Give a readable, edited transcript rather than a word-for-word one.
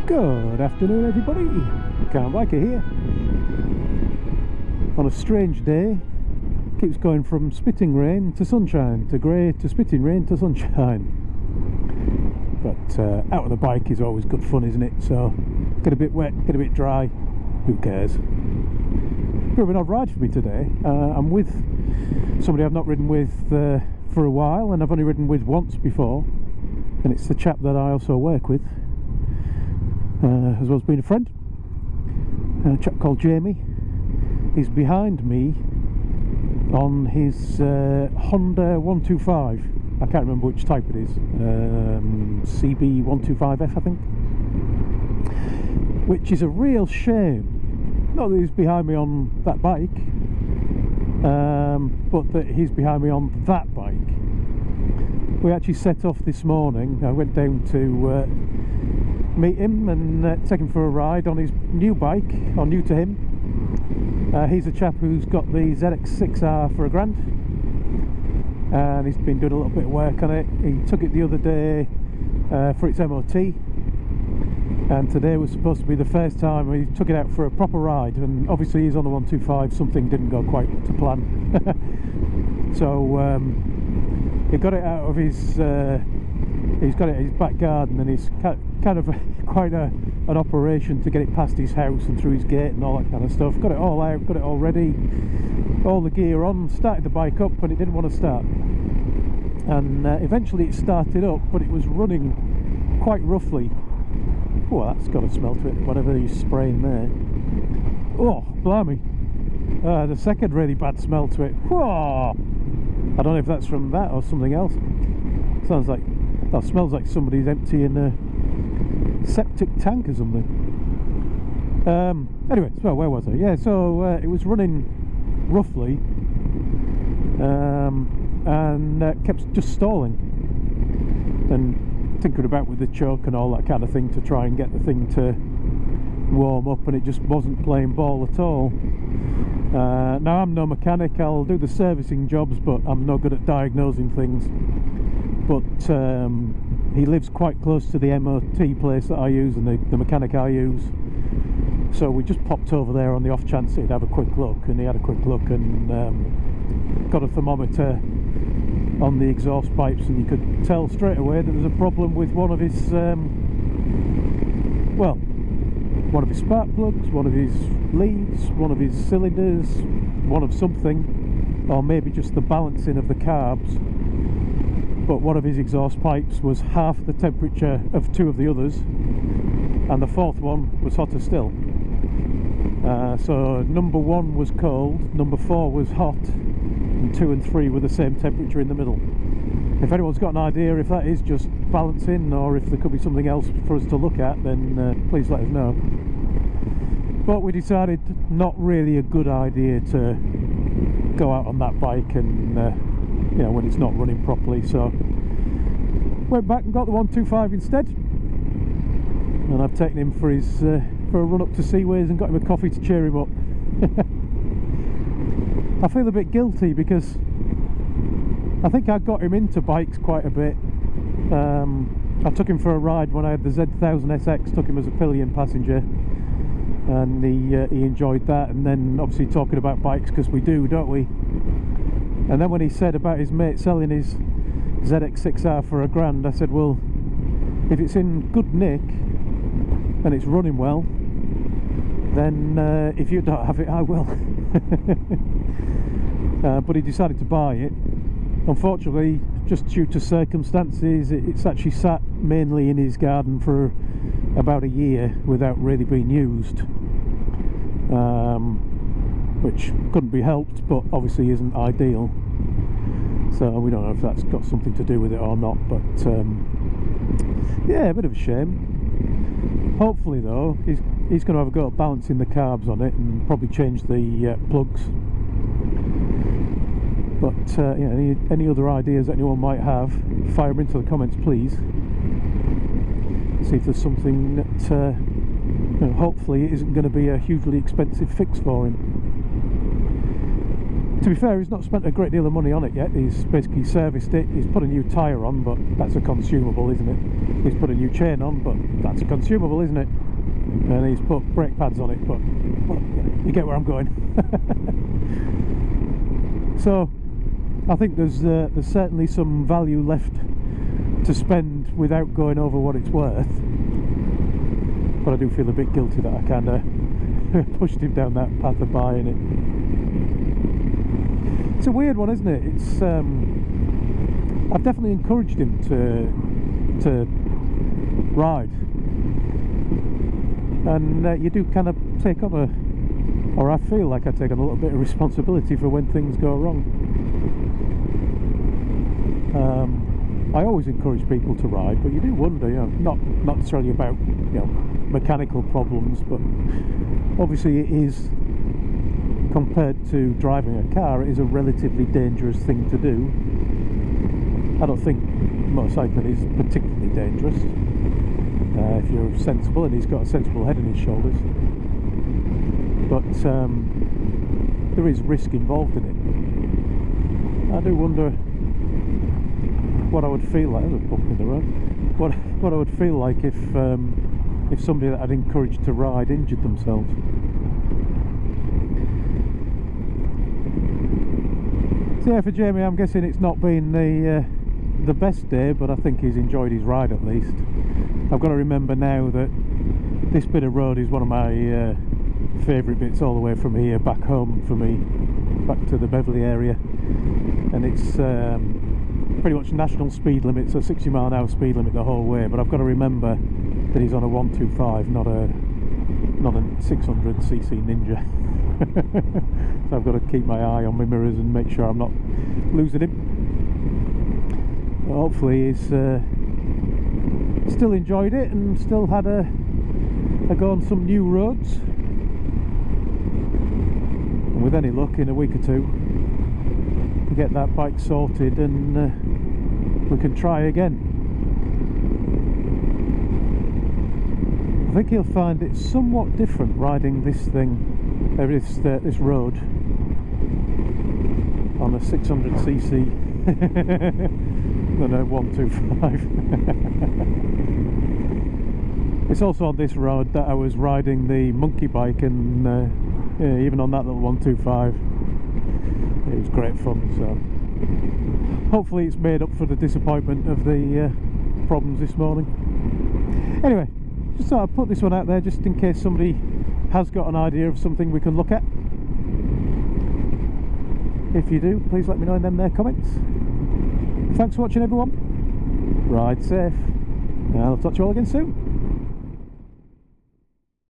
Good afternoon, everybody. Car Biker here. On a strange day, keeps going from spitting rain to sunshine, to grey to spitting rain to sunshine. But out on the bike is always good fun, isn't it? So get a bit wet, get a bit dry, who cares? Bit of an odd ride for me today. I'm with somebody I've not ridden with for a while, and I've only ridden with once before, and it's the chap that I also work with, as well as being a friend, a chap called Jamie. He's behind me on his Honda 125. I can't remember which type it is. CB500X, I think. Which is a real shame. Not that he's behind me on that bike, but that he's behind me on that bike. We actually set off this morning. I went down to meet him and take him for a ride on his new bike, or new to him. He's a chap who's got the ZX6R for £1,000, and he's been doing a little bit of work on it. He took it the other day for its MOT, and today was supposed to be the first time he took it out for a proper ride, and obviously he's on the 125, something didn't go quite to plan. So he got it out of his he's got it in his back garden, and it's kind of quite an operation to get it past his house and through his gate and all that kind of stuff. Got it all out, got it all ready, all the gear on, started the bike up, but it didn't want to start. And eventually it started up, but it was running quite roughly. Oh, that's got a smell to it, whatever he's spraying there. Oh, blimey. The second really bad smell to it. Whoa! I don't know if that's from that or something else. Sounds like, well, smells like somebody's emptying a septic tank or something. Anyway, so where was I? Yeah, so it was running roughly, and kept just stalling and tinkering about with the choke and all that kind of thing to try and get the thing to warm up, and it just wasn't playing ball at all. Now, I'm no mechanic. I'll do the servicing jobs, but I'm no good at diagnosing things. But he lives quite close to the MOT place that I use and the mechanic I use, so we just popped over there on the off chance he'd have a quick look, and he had a quick look and got a thermometer on the exhaust pipes, and you could tell straight away that there's a problem with one of his well, one of his spark plugs, one of his leads, one of his cylinders, one of something, or maybe just the balancing of the carbs. But one of his exhaust pipes was half the temperature of two of the others, and the fourth one was hotter still. So number 1 was cold, number 4 was hot, and 2 and 3 were the same temperature in the middle. If anyone's got an idea if that is just balancing, or if there could be something else for us to look at, then please let us know. But we decided not really a good idea to go out on that bike and you know, when it's not running properly, so went back and got the 125 instead, and I've taken him for his for a run up to Seaways and got him a coffee to cheer him up. I feel a bit guilty because I think I got him into bikes quite a bit. I took him for a ride when I had the Z1000SX, took him as a pillion passenger, and he enjoyed that. And then obviously talking about bikes, because we do, don't we? And then when he said about his mate selling his ZX6R for £1,000, I said, well, if it's in good nick and it's running well, then if you don't have it, I will. But he decided to buy it. Unfortunately, just due to circumstances, it's actually sat mainly in his garden for about a year without really being used. Which couldn't be helped, but obviously isn't ideal. So we don't know if that's got something to do with it or not, but yeah, a bit of a shame. Hopefully though, he's going to have a go at balancing the carbs on it and probably change the plugs. But yeah, any other ideas that anyone might have, fire them into the comments, please. See if there's something that you know, hopefully it isn't going to be a hugely expensive fix for him. To be fair, he's not spent a great deal of money on it yet. He's basically serviced it, he's put a new tyre on, but that's a consumable, isn't it? He's put a new chain on, but that's a consumable, isn't it? And he's put brake pads on it, but well, you get where I'm going. So I think there's certainly some value left to spend without going over what it's worth, but I do feel a bit guilty that I kind of pushed him down that path of buying it. It's a weird one, isn't it? It's I've definitely encouraged him to ride, and you do kind of take on or I feel like I take on a little bit of responsibility for when things go wrong. I always encourage people to ride, but you do wonder, you know, not necessarily about, you know, mechanical problems, but obviously it is, compared to driving a car, it is a relatively dangerous thing to do. I don't think motorcycling is particularly dangerous if you're sensible, and he's got a sensible head on his shoulders, but there is risk involved in it. I do wonder what I would feel like. There's a bump in the road. What I would feel like if somebody that I'd encouraged to ride injured themselves. So yeah, for Jamie, I'm guessing it's not been the best day, but I think he's enjoyed his ride at least. I've got to remember now that this bit of road is one of my favourite bits all the way from here back home for me, back to the Beverley area, and it's pretty much national speed limit, so 60 mile an hour speed limit the whole way, but I've got to remember that he's on a 125, not a 600cc Ninja. So I've got to keep my eye on my mirrors and make sure I'm not losing him. But hopefully he's still enjoyed it and still had a go on some new roads, and with any luck in a week or two we get that bike sorted and we can try again. I think he'll find it somewhat different riding this thing, this road on a 600cc than a 125. It's also on this road that I was riding the monkey bike, and yeah, even on that little 125 it was great fun. So hopefully it's made up for the disappointment of the problems this morning. Anyway, just thought I'd put this one out there just in case somebody has got an idea of something we can look at. If you do, please let me know in them there comments. Thanks for watching, everyone. Ride safe, and I'll talk to you all again soon.